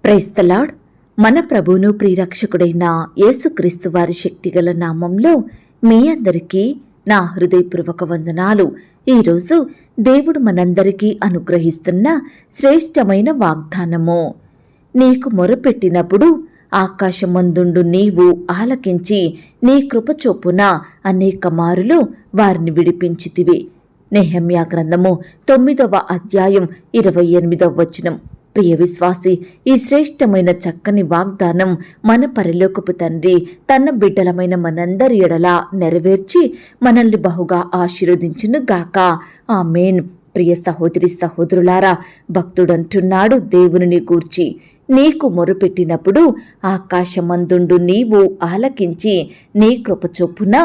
Praise the lord. మన ప్రభువును ప్రియరక్షకుడైన యేసుక్రీస్తు వారి శక్తిగల నామంలో మీ అందరికీ నా హృదయపూర్వక వందనాలు. ఈరోజు దేవుడు మనందరికీ అనుగ్రహిస్తున్న శ్రేష్టమైన వాగ్దానము. నీకు మొరపెట్టినప్పుడు ఆకాశమందుండు నీవు ఆలకించి నీ కృప చొప్పున అనేక మారులు వారిని విడిపించితివి. నెహెమ్యా గ్రంథము 9వ అధ్యాయం 28వ వచనం. ప్రియ విశ్వాసి, ఈ శ్రేష్టమైన చక్కని వాగ్దానం మన పరలోకపు తండ్రి తన బిడ్డలమైన మనందరి ఎడల నెరవేర్చి మనల్ని బహుగా ఆశీర్వదించును గాక. ఆమేన్. ప్రియ సహోదరి సహోదరులారా, భక్తుడంటున్నాడు దేవునిని గూర్చి, నీకు మొరుపెట్టినప్పుడు ఆకాశమందుండు నీవు ఆలకించి నీ కృప చొప్పున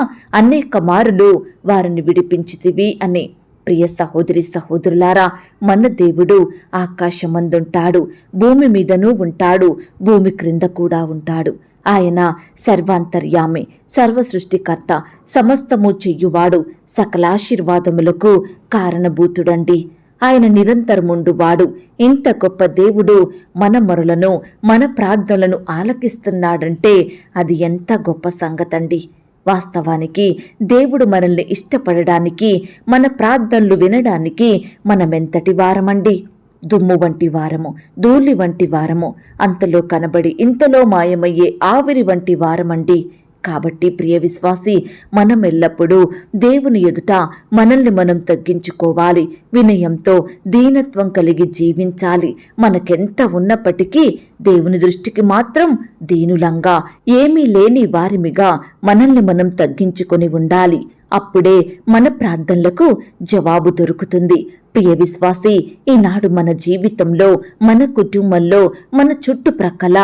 అనేక మారులు వారిని విడిపించితివి అని. ప్రియ సహోదరి సహోదరులారా, మన దేవుడు ఆకాశమందుంటాడు, భూమి మీదనూ ఉంటాడు, భూమి క్రింద కూడా ఉంటాడు. ఆయన సర్వాంతర్యామి, సర్వ సృష్టికర్త, సమస్తము చెయ్యువాడు, సకలాశీర్వాదములకు కారణభూతుడండి. ఆయన నిరంతరముండువాడు. ఇంత గొప్ప దేవుడు మన మొరలను, మన ప్రార్థనలను ఆలకిస్తున్నాడంటే అది ఎంత గొప్ప సంగతండి. వాస్తవానికి దేవుడు మనల్ని ఇష్టపడడానికి, మన ప్రార్థనలు వినడానికి మనమెంతటి వారమండి. దుమ్ము వంటి వారము, ధూళి వంటి వారము, అంతలో కనబడి ఇంతలో మాయమయ్యే ఆవిరి వంటి వారమండి. కాబట్టి ప్రియ విశ్వాసి, మనం ఎల్లప్పుడూ దేవుని ఎదుట మనల్ని మనం తగ్గించుకోవాలి. వినయంతో దీనత్వం కలిగి జీవించాలి. మనకెంత ఉన్నప్పటికీ దేవుని దృష్టికి మాత్రం దీనులంగా, ఏమీ లేని వారిమిగా మనల్ని మనం తగ్గించుకొని ఉండాలి. అప్పుడే మన ప్రార్థనలకు జవాబు దొరుకుతుంది. ప్రియ విశ్వాసి, ఈనాడు మన జీవితంలో, మన కుటుంబంలో, మన చుట్టుప్రక్కల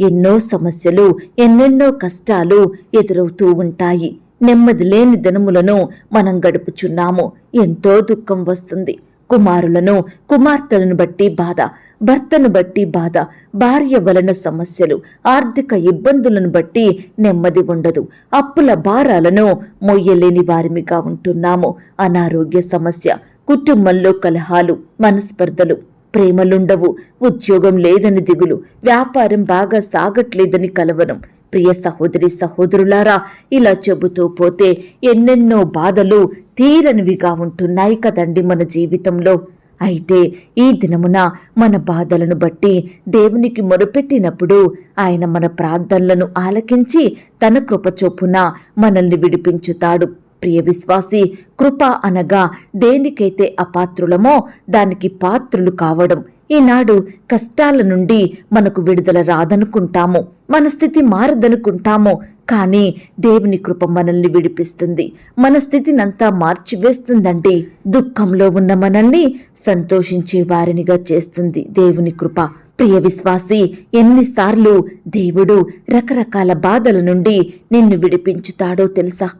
ఎన్నో సమస్యలు, ఎన్నెన్నో కష్టాలు ఎదురవుతూ ఉంటాయి. నెమ్మది లేని దినములను మనం గడుపుచున్నాము. ఎంతో దుఃఖం వస్తుంది. కుమారులను, కుమార్తెలను బట్టి బాధ, భర్తను బట్టి బాధ, భార్య వలన సమస్యలు, ఆర్థిక ఇబ్బందులను బట్టి నెమ్మది ఉండదు. అప్పుల భారాలను మోయలేని వారిమిగా ఉంటున్నాము. అనారోగ్య సమస్య, కుటుంబంలో కలహాలు, మనస్పర్ధలు, ప్రేమలుండవు, ఉద్యోగం లేదని దిగులు, వ్యాపారం బాగా సాగట్లేదని కలవరం. ప్రియ సహోదరి సహోదరులారా, ఇలా చెబుతూ పోతే ఎన్నెన్నో బాధలు తీరనివిగా ఉంటున్నాయి కదండి మన జీవితంలో. అయితే ఈ దినమున మన బాధలను బట్టి దేవునికి మొరపెట్టినప్పుడు ఆయన మన ప్రార్థనలను ఆలకించి తన కృప చొప్పున మనల్ని విడిపించుతాడు. ప్రియ విశ్వాసి, కృప అనగా దేనికైతే అపాత్రులమో దానికి పాత్రులు కావడం. ఈనాడు కష్టాల నుండి మనకు విడుదల రాదనుకుంటాము, మన స్థితి మారదనుకుంటాము. కానీ దేవుని కృప మనల్ని విడిపిస్తుంది, మన స్థితినంతా మార్చివేస్తుందండి. దుఃఖంలో ఉన్న మనల్ని సంతోషించే వారినిగా చేస్తుంది దేవుని కృప. ప్రియ విశ్వాసి, ఎన్నిసార్లు దేవుడు రకరకాల బాధల నుండి నిన్ను విడిపించుతాడో తెలుసా?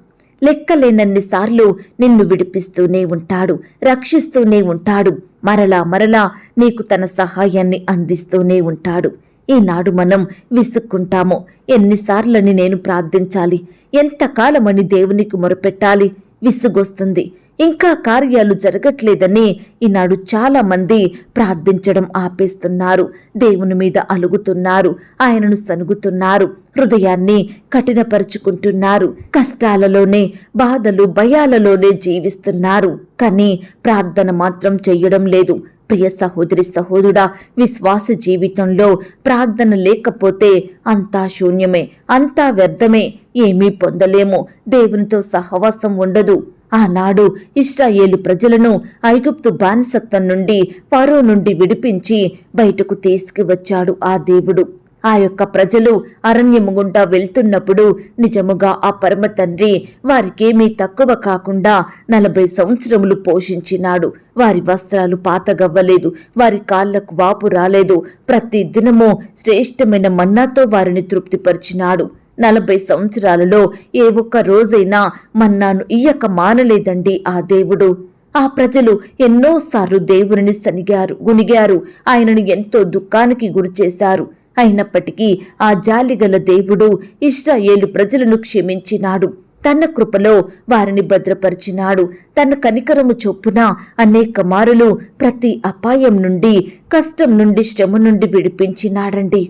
లెక్కలేనన్నిసార్లు నిన్ను విడిపిస్తూనే ఉంటాడు, రక్షిస్తూనే ఉంటాడు. మరలా మరలా నీకు తన సహాయాన్ని అందిస్తూనే ఉంటాడు. ఈనాడు మనం విసుక్కుంటాము. ఎన్నిసార్లని నేను ప్రార్థించాలి, ఎంతకాలమని దేవునికి మొరపెట్టాలి? విసుగొస్తుంది. ఇంకా కార్యాలు జరగట్లేదని ఈనాడు చాలా మంది ప్రార్థించడం ఆపేస్తున్నారు. దేవుని మీద అలుగుతున్నారు, ఆయనను సనుగుతున్నారు, హృదయాన్ని కఠినపరుచుకుంటున్నారు. కష్టాలలోనే, బాధలు, భయాలలోనే జీవిస్తున్నారు. కానీ ప్రార్థన మాత్రం చెయ్యడం లేదు. ప్రియ సహోదరి సహోదరుడా, విశ్వాస జీవితంలో ప్రార్థన లేకపోతే అంతా శూన్యమే, అంతా వ్యర్థమే. ఏమీ పొందలేము. దేవునితో సహవాసం ఉండదు. ఆనాడు ఇశ్రాయేలు ప్రజలను ఐగుప్తు బానిసత్వం నుండి, ఫరో నుండి విడిపించి బయటకు తీసుకువచ్చాడు ఆ దేవుడు. ఆ యొక్క ప్రజలు అరణ్యము గుండా వెళ్తున్నప్పుడు నిజముగా ఆ పరమ తండ్రి వారికేమీ తక్కువ కాకుండా 40 సంవత్సరములు పోషించినాడు. వారి వస్త్రాలు పాతగవ్వలేదు, వారి కాళ్లకు వాపు రాలేదు. ప్రతి దినము శ్రేష్టమైన మన్నాతో వారిని తృప్తిపరిచినాడు. 40 సంవత్సరాలలో ఏ ఒక్క రోజైనా మన్నాను ఇయ్యక మానలేదండి ఆ దేవుడు. ఆ ప్రజలు ఎన్నోసార్లు దేవుని సనిగారు, గునిగారు, ఆయనను ఎంతో దుఃఖానికి గురిచేశారు. అయినప్పటికీ ఆ జాలిగల దేవుడు ఇశ్రాయేలు ప్రజలను క్షమించినాడు. తన కృపలో వారిని భద్రపరిచినాడు. తన కనికరము చొప్పున అనేక మారులు ప్రతి అపాయం నుండి, కష్టం నుండి, శ్రమ నుండి విడిపించినాడండి.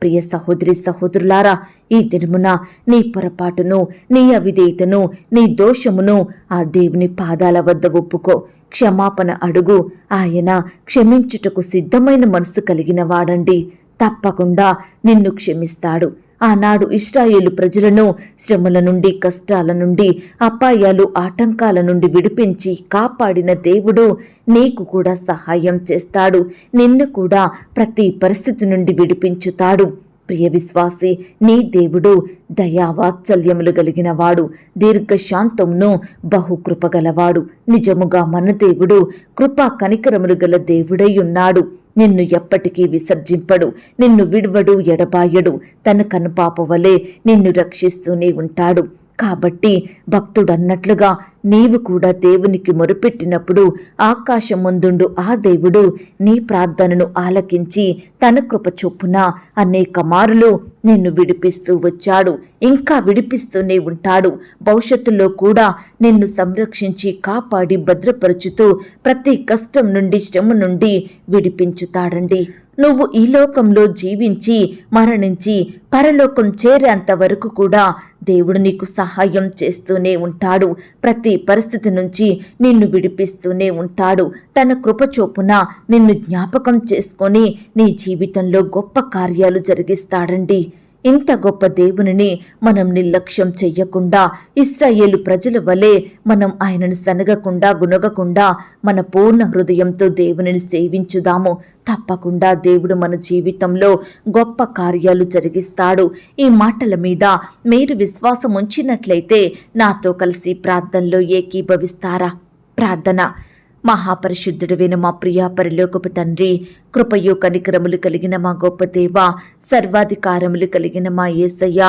ప్రియ సహోదరి సహోదరులారా, ఈ దినమున నీ పొరపాటును, నీ అవిధేయతను, నీ దోషమును ఆ దేవుని పాదాల వద్ద ఒప్పుకో. క్షమాపణ అడుగు. ఆయన క్షమించుటకు సిద్ధమైన మనసు కలిగిన వాడండి. తప్పకుండా నిన్ను క్షమిస్తాడు. ఆనాడు ఇశ్రాయేలు ప్రజలను శ్రమల నుండి, కష్టాల నుండి, అపాయాలు, ఆటంకాల నుండి విడిపించి కాపాడిన దేవుడు నీకు కూడా సహాయం చేస్తాడు. నిన్ను కూడా ప్రతి పరిస్థితి నుండి విడిపించుతాడు. ప్రియ విశ్వాసి, నీ దేవుడు దయావాత్సల్యములు కలిగినవాడు, దీర్ఘశాంతమును, బహుకృపగలవాడు. నిజముగా మన దేవుడు కృపా కనికరములు గల దేవుడై ఉన్నాడు. నిన్ను ఎప్పటికీ విసర్జింపడు, నిన్ను విడువడు, ఎడబాయడు. తన కనుపాప వలె నిన్ను రక్షిస్తూనే ఉంటాడు. కాబట్టి భక్తుడన్నట్లుగా నీవు కూడా దేవునికి మొరుపెట్టినప్పుడు ఆకాశముందుండు ఆ దేవుడు నీ ప్రార్థనను ఆలకించి తన కృప చొప్పున అనేక మారులు నిన్ను విడిపిస్తూ వచ్చాడు. ఇంకా విడిపిస్తూనే ఉంటాడు. భవిష్యత్తులో కూడా నిన్ను సంరక్షించి కాపాడి భద్రపరుచుతూ ప్రతి కష్టం నుండి, శ్రమ నుండి విడిపించుతాడండి. నువ్వు ఈ లోకంలో జీవించి మరణించి పరలోకం చేరేంత వరకు కూడా దేవుడు నీకు సహాయం చేస్తూనే ఉంటాడు. ప్రతి పరిస్థితి నుంచి నిన్ను విడిపిస్తూనే ఉంటాడు. తన కృప చొప్పున నిన్ను జ్ఞాపకం చేసుకొని నీ జీవితంలో గొప్ప కార్యాలు జరిగిస్తాడండి. ఇంత గొప్ప దేవునిని మనం నిర్లక్ష్యం చెయ్యకుండా, ఇశ్రాయేలు ప్రజల వలె మనం ఆయనను సనగకుండా, గునగకుండా మన పూర్ణ హృదయంతో దేవునిని సేవించుదాము. తప్పకుండా దేవుడు మన జీవితంలో గొప్ప కార్యాలు జరిగిస్తాడు. ఈ మాటల మీద మీరు విశ్వాసం ఉంచినట్లయితే నాతో కలిసి ప్రార్థనలో ఏకీభవిస్తారా? ప్రార్థన. మహాపరిశుద్ధుడైన మా ప్రియ పరలోకపు తండ్రి, కృపయు కనికరములు కలిగిన మా గొప్ప దేవ, సర్వాధికారములు కలిగిన మా యేసయ్య,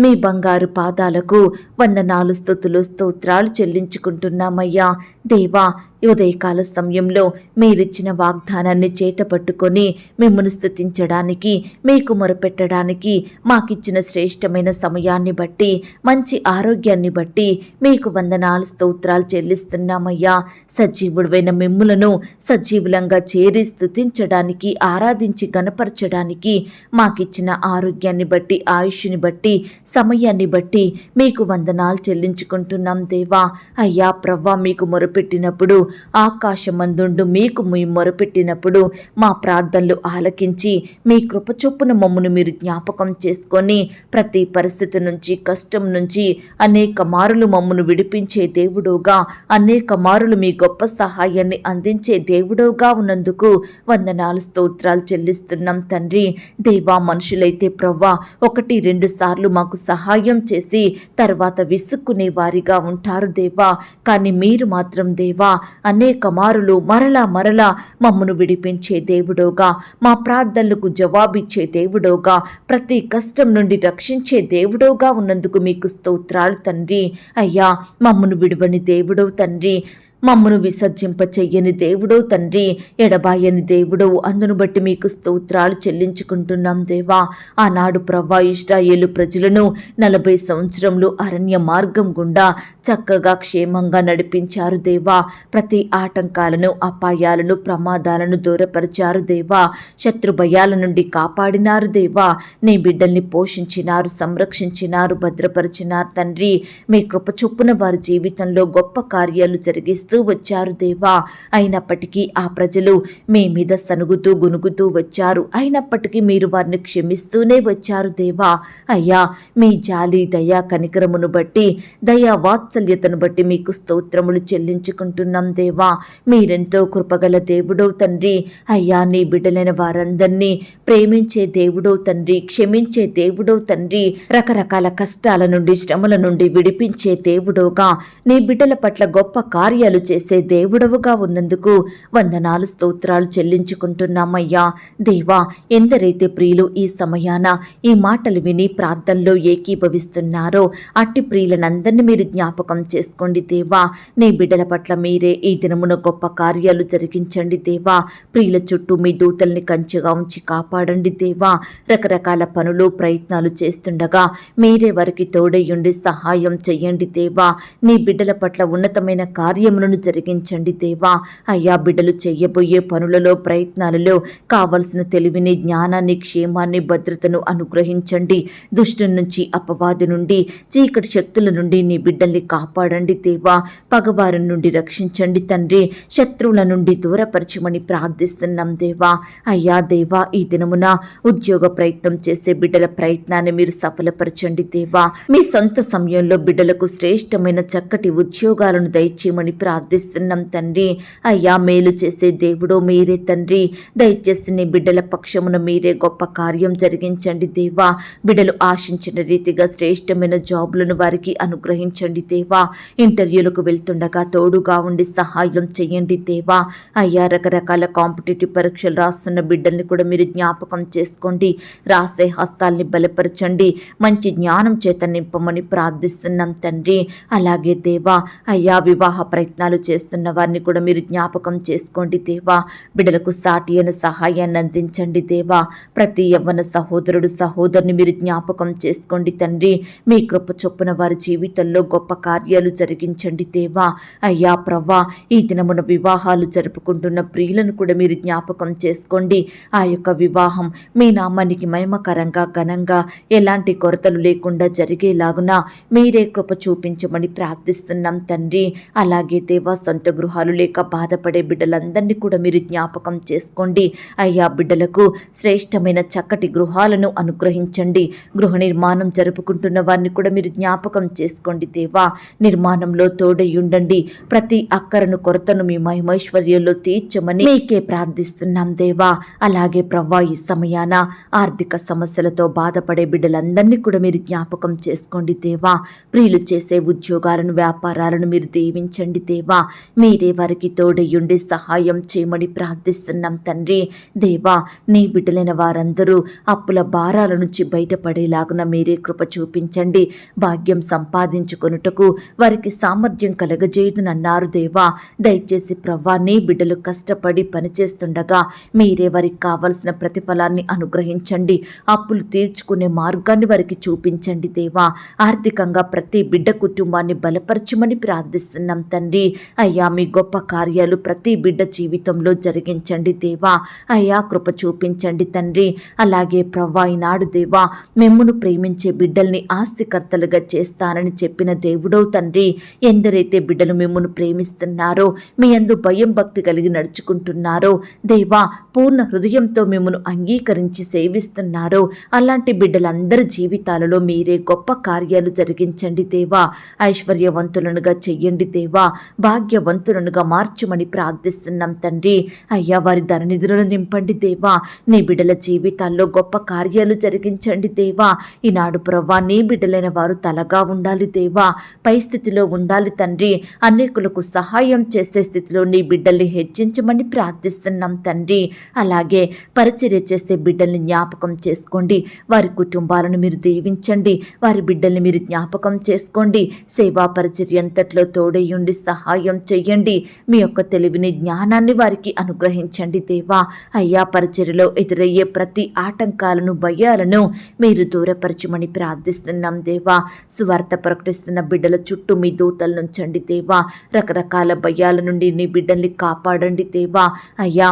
మీ బంగారు పాదాలకు వందనాలు, స్తుతులు, స్తోత్రాలు చెల్లించుకుంటున్నామయ్యా. దేవా, ఉదయకాల సమయంలో మీరిచ్చిన వాగ్దానాన్ని చేతపట్టుకొని మిమ్మల్ని స్తుతించడానికి, మీకు మొరపెట్టడానికి మాకిచ్చిన శ్రేష్టమైన సమయాన్ని బట్టి, మంచి ఆరోగ్యాన్ని బట్టి మీకు వందనాలు, స్తోత్రాలు చెల్లిస్తున్నామయ్యా. సజీవుడైన మిమ్ములను సజీవులంగా చేరి స్తుతించడానికి, ఆరాధించి గణపరచడానికి మాకిచ్చిన ఆరోగ్యాన్ని బట్టి, ఆయుష్ని బట్టి, సమయాన్ని బట్టి మీకు వందనాలు చెల్లించుకుంటున్నాం దేవా. అయ్యా ప్రవ్వా, మీకు మొరపెట్టినప్పుడు ఆకాశమందుండు మీకు మీ మొరపెట్టినప్పుడు మా ప్రార్థనలు ఆలకించి మీ కృపచొప్పున మమ్మను మీరు జ్ఞాపకం చేసుకొని ప్రతి పరిస్థితి నుంచి, కష్టం నుంచి అనేక మారులు మమ్మను విడిపించే దేవుడుగా, అనేక మారులు మీ గొప్ప సహాయాన్ని అందించే దేవుడుగా ఉన్నందుకు వందనాలు, స్తోత్రాలు చెల్లిస్తున్నాం తండ్రి. దేవా, మనుషులైతే ప్రవ్వా 1-2 సార్లు మాకు సహాయం చేసి తర్వాత విసుక్కునే వారిగా ఉంటారు దేవా. కానీ మీరు మాత్రం దేవా అనేక మారులు మరలా మమ్మను విడిపించే దేవుడోగా, మా ప్రార్థనలకు జవాబిచ్చే దేవుడోగా, ప్రతి కష్టం నుండి రక్షించే దేవుడోగా ఉన్నందుకు మీకు స్తోత్రాలు తండ్రి. అయ్యా, మమ్మను విడువని దేవుడో తండ్రి, మమ్మను విసర్జింప చెయ్యని దేవుడో తండ్రి, ఎడబాయని దేవుడవు. అందును బట్టి మీకు స్తోత్రాలు చెల్లించుకుంటున్నాం దేవా. ఆనాడు ప్రవ్వా ఇశ్రాయేలు ప్రజలను 40 సంవత్సరములు అరణ్య మార్గం గుండా చక్కగా క్షేమంగా నడిపించారు దేవా. ప్రతి ఆటంకాలను, అపాయాలను, ప్రమాదాలను దూరపరిచారు దేవా. శత్రు భయాల నుండి కాపాడినారు దేవా. నీ బిడ్డల్ని పోషించినారు, సంరక్షించినారు, భద్రపరిచినారు తండ్రి. మీ కృప చొప్పున వారి జీవితంలో గొప్ప కార్యాలు జరిగిస్తూ వచ్చారు దేవా. అయినప్పటికీ ఆ ప్రజలు మీ మీద సనుగుతూ గునుగుతూ వచ్చారు. అయినప్పటికీ మీరు వారిని క్షమిస్తూనే వచ్చారు దేవా. అయ్యా, మీ జాలి, దయా, కనికరమును బట్టి, దయా వాత్సల్యతను బట్టి మీకు స్తోత్రములు చెల్లించుకుంటున్నాం దేవా. మీరెంతో కృపగల దేవుడో తండ్రి. అయ్యా, నీ బిడ్డలైన వారందరినీ ప్రేమించే దేవుడో తండ్రి, క్షమించే దేవుడో తండ్రి, రకరకాల కష్టాల నుండి, శ్రమల నుండి విడిపించే దేవుడోగా నీ బిడ్డల పట్ల గొప్ప కార్యాలు అద్భుతాలు చేసే దేవుడవుగా ఉన్నందుకు వందనాలు స్తోత్రాలు చెల్లించుకుంటున్నామయ్యా. దేవా, ఎందరైతే ప్రియులు ఈ సమయాన ఈ మాటలు విని ప్రార్థనలో ఏకీభవిస్తున్నారో అట్టి ప్రియులనందరినీ మీరు జ్ఞాపకం చేసుకోండి దేవా. నీ బిడ్డల పట్ల మీరే ఈ దినమున గొప్ప కార్యాలు జరిగించండి దేవా. ప్రియుల చుట్టూ మీ దూతల్ని కంచెగా ఉంచి కాపాడండి దేవా. రకరకాల పనులు ప్రయత్నాలు చేస్తుండగా మీరే వారికి తోడయ్యుండి సహాయం చెయ్యండి దేవా. నీ బిడ్డల పట్ల ఉన్నతమైన కార్యములను జరిగించండి దేవా. అయ్యా, బిడ్డలు చెయ్యబోయే పనులలో ప్రయత్నాలలో కావలసిన తెలివిని, జ్ఞానాన్ని, క్షేమాన్ని, భద్రతను అనుగ్రహించండి. దుష్టుని నుంచి, అపవాది నుండి, చీకటి శక్తుల నుండి నీ బిడ్డల్ని కాపాడండి దేవా. పగవారి నుండి రక్షించండి తండ్రి. శత్రువుల నుండి దూరపరచమని ప్రార్థిస్తున్నాం దేవా. అయ్యా దేవా, ఈ దినమున ఉద్యోగ ప్రయత్నం చేసే బిడ్డల ప్రయత్నాన్ని మీరు సఫలపరచండి దేవా. మీ సొంత సమయంలో బిడ్డలకు శ్రేష్టమైన చక్కటి ఉద్యోగాలను దయచేయమని ప్రార్థిస్తున్నాం తండ్రి. అయ్యా, మేలు చేసే దేవుడో మీరే తండ్రి. దయచేసి నీ బిడ్డల పక్షమున మీరే గొప్ప కార్యం జరిగించండి దేవా. బిడ్డలు ఆశించిన రీతిగా శ్రేష్టమైన జాబులను వారికి అనుగ్రహించండి దేవా. ఇంటర్వ్యూలకు వెళ్తుండగా తోడుగా ఉండి సహాయం చేయండి దేవా. అయ్యా, రకరకాల కాంపిటేటివ్ పరీక్షలు రాస్తున్న బిడ్డల్ని కూడా మీరు జ్ఞాపకం చేసుకోండి. రాసే హస్తాల్ని బలపరచండి. మంచి జ్ఞానం చేత నింపమని ప్రార్థిస్తున్నాం తండ్రి. అలాగే దేవా, అయ్యా, వివాహ ప్రయత్నాలు చేస్తున్న వారిని కూడా మీరు జ్ఞాపకం చేసుకోండి దేవా. బిడ్డలకు సాటి అయిన సహాయాన్ని అందించండి దేవా. ప్రతి యవ్వన సహోదరుడు, సహోదరుని మీరు జ్ఞాపకం చేసుకోండి తండ్రి. మీ కృప చొప్పున వారి జీవితంలో గొప్ప కార్యాలు జరిగించండి దేవా. అయ్యా ప్రవ్వా, ఈ దినమున వివాహాలు జరుపుకుంటున్న ప్రియులను కూడా మీరు జ్ఞాపకం చేసుకోండి. ఆ యొక్క వివాహం మీ నామానికి మహిమకరంగా, ఘనంగా, ఎలాంటి కొరతలు లేకుండా జరిగేలాగున మీరే కృప చూపించమని ప్రార్థిస్తున్నాం తండ్రి. అలాగే దేవా, సొంత గృహాలు లేక బాధపడే బిడ్డలందరినీ కూడా మీరు జ్ఞాపకం చేసుకోండి. అయ్యా, బిడ్డలకు శ్రేష్టమైన చక్కటి గృహాలను అనుగ్రహించండి. గృహ నిర్మాణం జరుపుకుంటున్న వారిని కూడా మీరు జ్ఞాపకం చేసుకోండి దేవా. నిర్మాణంలో తోడయ్యుండండి. ప్రతి అక్కరను, కొరతను మీ మహిమైశ్వర్యంలో తీర్చమని మీకే ప్రార్థిస్తున్నాం దేవా. అలాగే ప్రవ్వా, ఈ సమయాన ఆర్థిక సమస్యలతో బాధపడే బిడ్డలందరినీ కూడా మీరు జ్ఞాపకం చేసుకోండి దేవా. ప్రియులు చేసే ఉద్యోగాలను, వ్యాపారాలను మీరు దీవించండి దేవా. మీరే వారికి తోడయ్యుండి సహాయం చేయమని ప్రార్థిస్తున్నాం తండ్రి. దేవా, నీ బిడ్డలైన వారందరూ అప్పుల భారాల నుంచి బయటపడేలాగున మీరే కృప చూపించండి. భాగ్యం సంపాదించుకొనుటకు వారికి సామర్థ్యం కలగజేయుదునన్నారు దేవా. దయచేసి ప్రవ్వా, నీ బిడ్డలు కష్టపడి పనిచేస్తుండగా మీరే వారికి కావలసిన ప్రతిఫలాన్ని అనుగ్రహించండి. అప్పులు తీర్చుకునే మార్గాన్ని వారికి చూపించండి దేవా. ఆర్థికంగా ప్రతి బిడ్డ కుటుంబాన్ని బలపరచమని ప్రార్థిస్తున్నాం తండ్రి. అయ్యా, మీ గొప్ప కార్యాలు ప్రతి బిడ్డ జీవితంలో జరిగించండి దేవా. అయ్యా, కృప చూపించండి తండ్రి. అలాగే ప్రవ్వా, ఈనాడు దేవా, మిమ్మును ప్రేమించే బిడ్డల్ని ఆస్తికర్తలుగా చేస్తానని చెప్పిన దేవుడో తండ్రి. ఎందరైతే బిడ్డలు మిమ్మును ప్రేమిస్తున్నారో, మీ యందు భయం భక్తి కలిగి నడుచుకుంటున్నారో దేవా, పూర్ణ హృదయంతో మిమ్మును అంగీకరించి సేవిస్తున్నారో అలాంటి బిడ్డలందరి జీవితాలలో మీరే గొప్ప కార్యాలు జరిగించండి దేవా. ఐశ్వర్యవంతులనుగా చెయ్యండి దేవా. భాగ్యవంతులనుగా మార్చమని ప్రార్థిస్తున్నాం తండ్రి. అయ్యా, వారి ధననిధులను నింపండి దేవా. నీ బిడ్డల జీవితాల్లో గొప్ప కార్యాలు జరిగించండి దేవా. ఈనాడు ప్రవ్వా, నీ బిడ్డలైన వారు తలగా ఉండాలి దేవా. పై స్థితిలో ఉండాలి తండ్రి. అనేకులకు సహాయం చేసే స్థితిలో నీ బిడ్డల్ని హెచ్చించమని ప్రార్థిస్తున్నాం తండ్రి. అలాగే పరిచర్య చేసే బిడ్డల్ని జ్ఞాపకం చేసుకోండి. వారి కుటుంబాలను మీరు దీవించండి. వారి బిడ్డల్ని మీరు జ్ఞాపకం చేసుకోండి. సేవా పరిచర్య అంతట్లో తోడయ్యుండి సహాయం చెయ్యండి. మీ యొక్క తెలివిని, జ్ఞానాన్ని వారికి అనుగ్రహించండి దేవా. అయ్యా, పరిచర్యలో ఎదురయ్యే ప్రతి ఆటంకాలను, భయాలను మీరు దూరపరచమని ప్రార్థిస్తున్నాం దేవా. సువార్త ప్రకటిస్తున్న బిడ్డల చుట్టూ మీ దూతలు నుంచండి దేవా. రకరకాల భయాల నుండి నీ బిడ్డల్ని కాపాడండి దేవా. అయ్యా,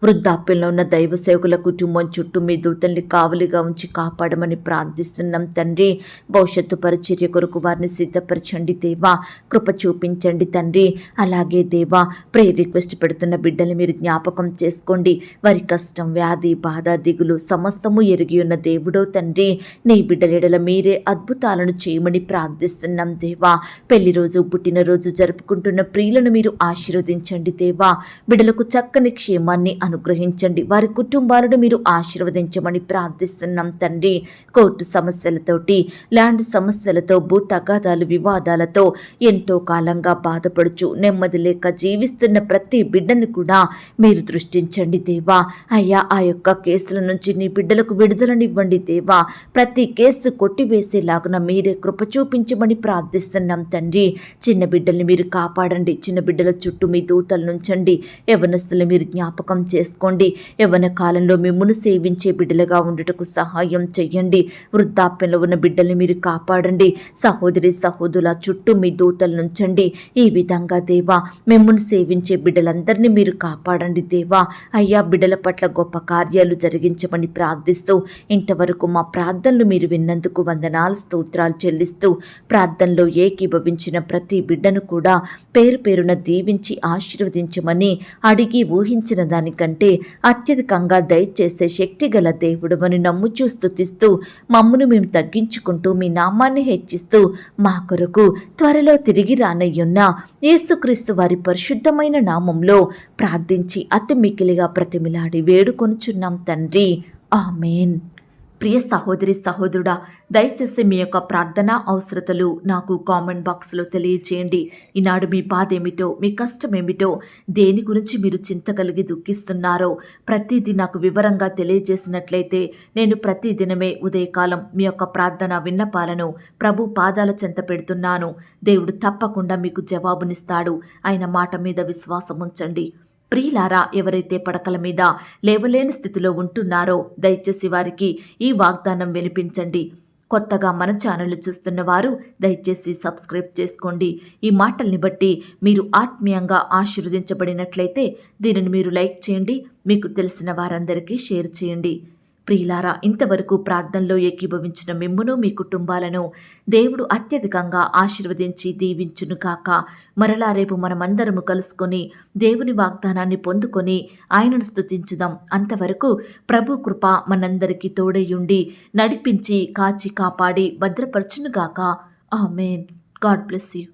వృద్ధాప్యంలో ఉన్న దైవ సేవకుల కుటుంబం చుట్టూ మీ దూతల్ని కావలిగా ఉంచి కాపాడమని ప్రార్థిస్తున్నాం తండ్రి. భవిష్యత్తు పరిచర్య కొరకు వారిని సిద్ధపరచండి దేవా. కృప చూపించండి తండ్రి. అలాగే దేవా, ప్రేయర్ రిక్వెస్ట్ పెడుతున్న బిడ్డల్ని మీరు జ్ఞాపకం చేసుకోండి. వారి కష్టం, వ్యాధి, బాధ, దిగులు సమస్తము ఎరిగి ఉన్న దేవుడో తండ్రి. నీ బిడ్డల మీరే అద్భుతాలను చేయమని ప్రార్థిస్తున్నాం దేవా. పెళ్లి రోజు, పుట్టినరోజు జరుపుకుంటున్న ప్రియులను మీరు ఆశీర్వదించండి దేవా. బిడ్డలకు చక్కని క్షేమాన్ని అనుగ్రహించండి. వారి కుటుంబాలను మీరు ఆశీర్వదించమని ప్రార్థిస్తున్నాం తండ్రి. కోర్టు సమస్యలతోటి, ల్యాండ్ సమస్యలతో, భూ తగాదాలు, వివాదాలతో ఎంతో కాలంగా బాధపడుచు నెమ్మది లేక జీవిస్తున్న ప్రతి బిడ్డను కూడా మీరు దృష్టించండి దేవా. అయ్యా, ఆ యొక్క కేసుల నుంచి నీ బిడ్డలకు విడుదలనివ్వండి దేవా. ప్రతి కేసు కొట్టివేసేలాగున మీరే కృప చూపించమని ప్రార్థిస్తున్నాం తండ్రి. చిన్న బిడ్డల్ని మీరు కాపాడండి. చిన్న బిడ్డల చుట్టూ మీ దూతలు నుంచండి. యవనస్తులు మీరు జ్ఞాపకం చేసుకోండి. యవన కాలంలో మిమ్మును సేవించే బిడ్డలుగా ఉండుటకు సహాయం చెయ్యండి. వృద్ధాప్యంలో ఉన్న బిడ్డల్ని మీరు కాపాడండి. సహోదరి సహోదరుల చుట్టూ మీ దూతలు నుంచండి. ఈ విధంగా దేవా, మిమ్మును సేవించే బిడ్డలందరినీ మీరు కాపాడండి దేవా. అయ్యా, బిడ్డల పట్ల గొప్ప కార్యాలు జరిగించమని ప్రార్థిస్తూ ఇంతవరకు మా ప్రార్థనలు మీరు విన్నందుకు వందనాలు, స్తోత్రాలు చెల్లిస్తూ ప్రార్థనలో ఏకీభవించిన ప్రతి బిడ్డను కూడా పేరు పేరున దీవించి ఆశీర్వదించమని అడిగి ఊహించిన దానికంటే అత్యధికంగా దయచేసే శక్తి గల దేవుడవని నమ్ముచూ స్తుతిస్తూ మమ్మును మేము తగ్గించుకుంటూ మీ నామాన్ని హెచ్చిస్తూ మా కొరకు త్వరలో తిరిగి రానయ్యున్న యేసుక్రీస్తు వారి పరిశుద్ధమైన నామంలో ప్రార్థించి అతి మికిలిగా ప్రతిమిలాడి వేడుకొనుచున్నాం తండ్రి. ఆమేన్. ప్రియ సహోదరి సహోదరుడా, దయచేసి మీ యొక్క ప్రార్థన అవసరతలు నాకు కామెంట్ బాక్స్లో తెలియచేయండి. ఈనాడు మీ బాధ ఏమిటో, మీ కష్టం ఏమిటో, దేని గురించి మీరు చింత కలిగి దుఃఖిస్తున్నారో ప్రతిదీ నాకు వివరంగా తెలియజేసినట్లయితే నేను ప్రతిదినమే ఉదయకాలం మీ యొక్క ప్రార్థన విన్నపాలను ప్రభు పాదాల చెంత పెడుతున్నాను. దేవుడు తప్పకుండా మీకు జవాబునిస్తాడు. ఆయన మాట మీద విశ్వాసం ఉంచండి. ప్రియులారా, ఎవరైతే పడకల మీద లేవలేని స్థితిలో ఉంటున్నారో దయచేసి వారికి ఈ వాగ్దానం వినిపించండి. కొత్తగా మన ఛానల్ చూస్తున్న వారు దయచేసి సబ్స్క్రైబ్ చేసుకోండి. ఈ మాటల్ని బట్టి మీరు ఆత్మీయంగా ఆశీర్వదించబడినట్లయితే దీనిని మీరు లైక్ చేయండి, మీకు తెలిసిన వారందరికీ షేర్ చేయండి. ప్రియులారా, ఇంతవరకు ప్రార్థనలో ఏకీభవించిన మిమ్మును, మీ కుటుంబాలను దేవుడు అత్యధికంగా ఆశీర్వదించి దీవించును కాక. మరలా రేపు మనమందరము కలుసుకొని దేవుని వాగ్దానాన్ని పొందుకొని ఆయనను స్తుతించుదాం. అంతవరకు ప్రభు కృప మనందరికీ తోడయుండి నడిపించి కాచి కాపాడి భద్రపరచునుగాక. ఆమేన్. God bless you.